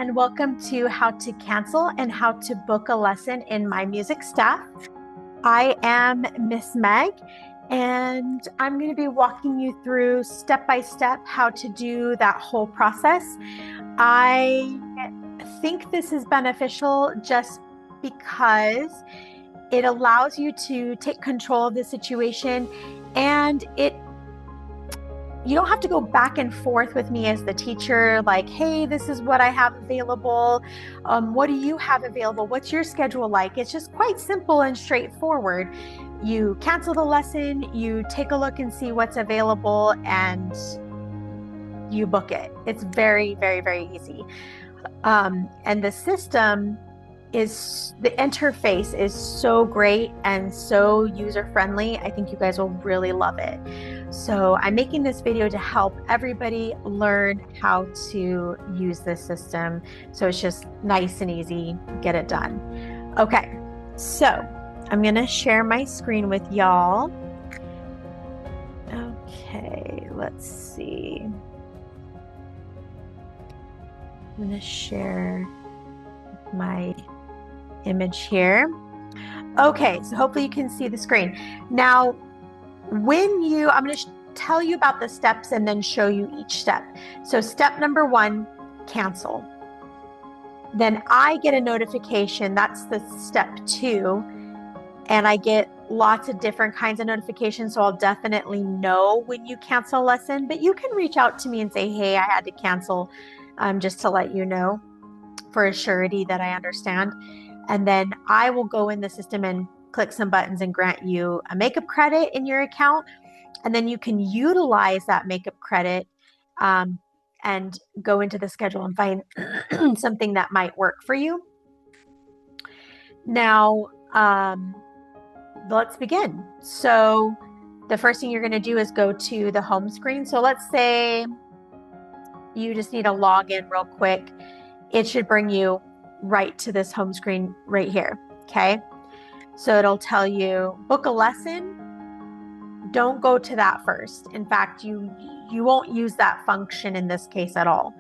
and welcome to How to Cancel and How to Book a Lesson in My Music Staff. I am Miss Meg, and I'm going to be walking you through step by step how to do that whole process. I think this is beneficial just because it allows you to take control of the situation, and you don't have to go back and forth with me as the teacher, like, hey, this is what I have available. What do you have available? What's your schedule like? It's just quite simple and straightforward. You cancel the lesson, you take a look and see what's available, and you book it. It's very, very, very easy. And the interface is so great and so user-friendly. I think you guys will really love it. So I'm making this video to help everybody learn how to use this system. So it's just nice and easy, get it done. Okay, so I'm gonna share my screen with y'all. Okay, let's see. I'm gonna share my image here. Okay, so hopefully you can see the screen. Now, I'm going to tell you about the steps and then show you each step. So step number 1, cancel. Then I get a notification, that's the step 2, and I get lots of different kinds of notifications, so I'll definitely know when you cancel a lesson, but you can reach out to me and say, hey, I had to cancel, just to let you know for a surety that I understand. And then I will go in the system and click some buttons and grant you a makeup credit in your account. And then you can utilize that makeup credit and go into the schedule and find something that might work for you. Now, let's begin. So the first thing you're going to do is go to the home screen. So let's say you just need to log in real quick. It should bring you right to this home screen right here, okay? So it'll tell you, book a lesson. Don't go to that first. In fact, you won't use that function in this case at all.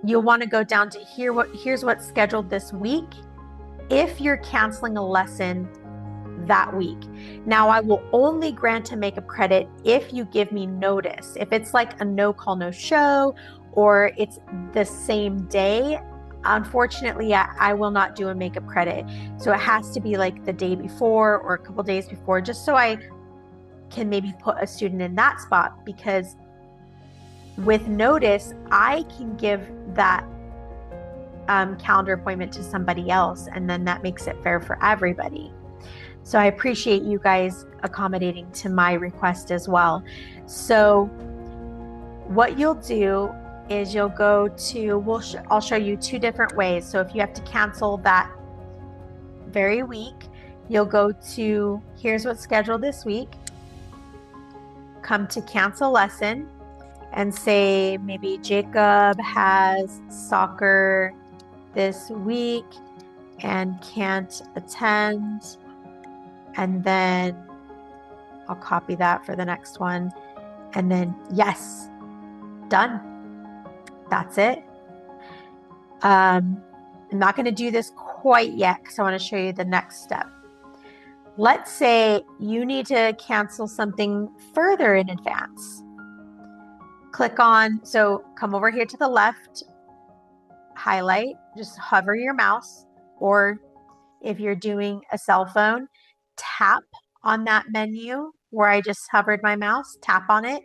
You'll want to go down to here's what's scheduled this week if you're canceling a lesson that week. Now, I will only grant a makeup credit if you give me notice. If it's like a no call, no show, or it's the same day, unfortunately, I will not do a makeup credit. So it has to be like the day before or a couple days before, just so I can maybe put a student in that spot, because with notice, I can give that calendar appointment to somebody else, and then that makes it fair for everybody. So I appreciate you guys accommodating to my request as well. So what you'll do is you'll go to, I'll show you 2 different ways. So if you have to cancel that very week, you'll go to, here's what's scheduled this week, come to cancel lesson, and say maybe Jacob has soccer this week and can't attend. And then I'll copy that for the next one. And then yes, done. That's it. I'm not going to do this quite yet because I want to show you the next step. Let's say you need to cancel something further in advance. Click on, so come over here to the left, highlight, just hover your mouse, or if you're doing a cell phone, tap on that menu where I just hovered my mouse, tap on it,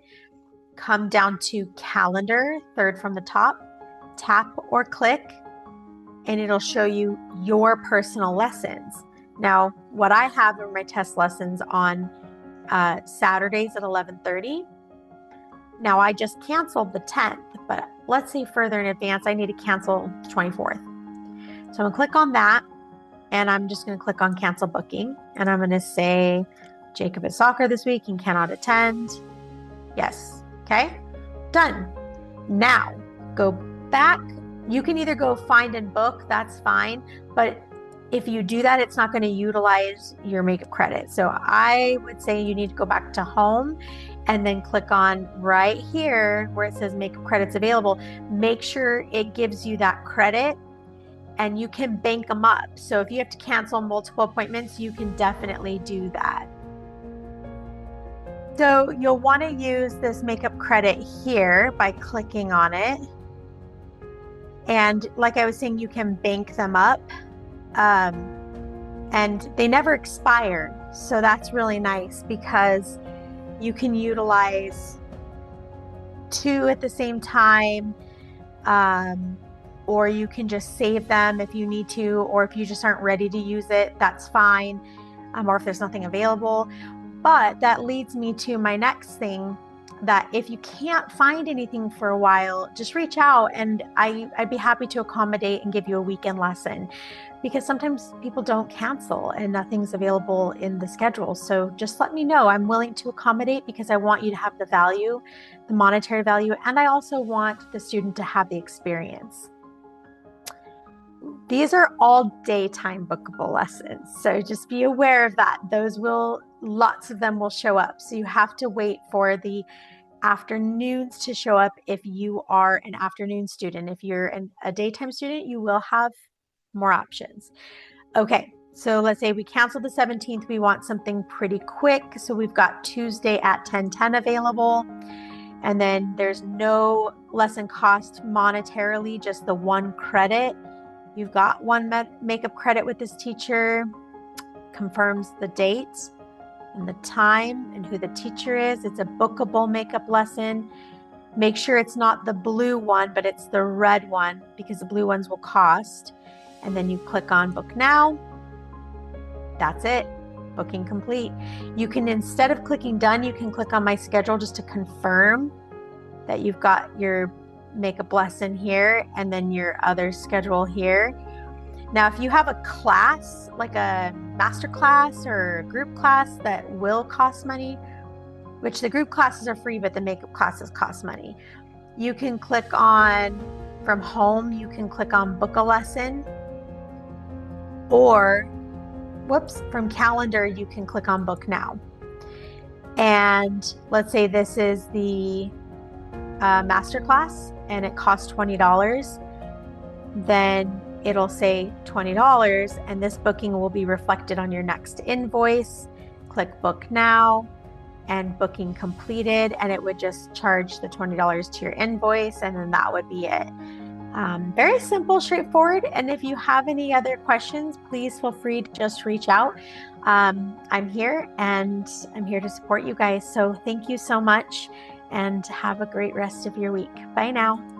come down to calendar, third from the top, tap or click, and it'll show you your personal lessons. Now, what I have are my test lessons on Saturdays at 11:30. Now, I just canceled the 10th, but let's say further in advance, I need to cancel the 24th. So I'm gonna click on that, and I'm just gonna click on cancel booking, and I'm gonna say Jacob has soccer this week and cannot attend. Yes, okay, done. Now, go back. You can either go find and book, that's fine, but if you do that, it's not going to utilize your makeup credit. So I would say you need to go back to home and then click on right here where it says makeup credits available. Make sure it gives you that credit and you can bank them up. So if you have to cancel multiple appointments, you can definitely do that. So you'll want to use this makeup credit here by clicking on it. And like I was saying, you can bank them up. And they never expire. So that's really nice because you can utilize two at the same time, or you can just save them if you need to, or if you just aren't ready to use it, that's fine, or if there's nothing available. But that leads me to my next thing, that if you can't find anything for a while, just reach out and I'd be happy to accommodate and give you a weekend lesson, because sometimes people don't cancel and nothing's available in the schedule. So just let me know. I'm willing to accommodate because I want you to have the value, the monetary value, and I also want the student to have the experience. These are all daytime bookable lessons, so just be aware of that. Lots of them will show up. So you have to wait for the afternoons to show up if you are an afternoon student. If you're a daytime student, you will have more options. Okay, so let's say we canceled the 17th. We want something pretty quick. So we've got Tuesday at 10:10 available. And then there's no lesson cost monetarily, just the one credit. You've got one makeup credit with this teacher, confirms the date and the time and who the teacher is. It's a bookable makeup lesson. Make sure it's not the blue one, but it's the red one, because the blue ones will cost. And then you click on book now. That's it. Booking complete. You can, instead of clicking done, you can click on my schedule just to confirm that you've got your makeup lesson here and then your other schedule here. Now, if you have a class, like a master class or a group class that will cost money, which the group classes are free, but the makeup classes cost money, you can click on, from home, you can click on book a lesson, or from calendar, you can click on book now. And let's say this is the master class and it costs $20, then it'll say $20 and this booking will be reflected on your next invoice. Click book now and booking completed, and it would just charge the $20 to your invoice, and then that would be it. Very simple, straightforward. And if you have any other questions, please feel free to just reach out. I'm here and I'm here to support you guys. So thank you so much and have a great rest of your week. Bye now.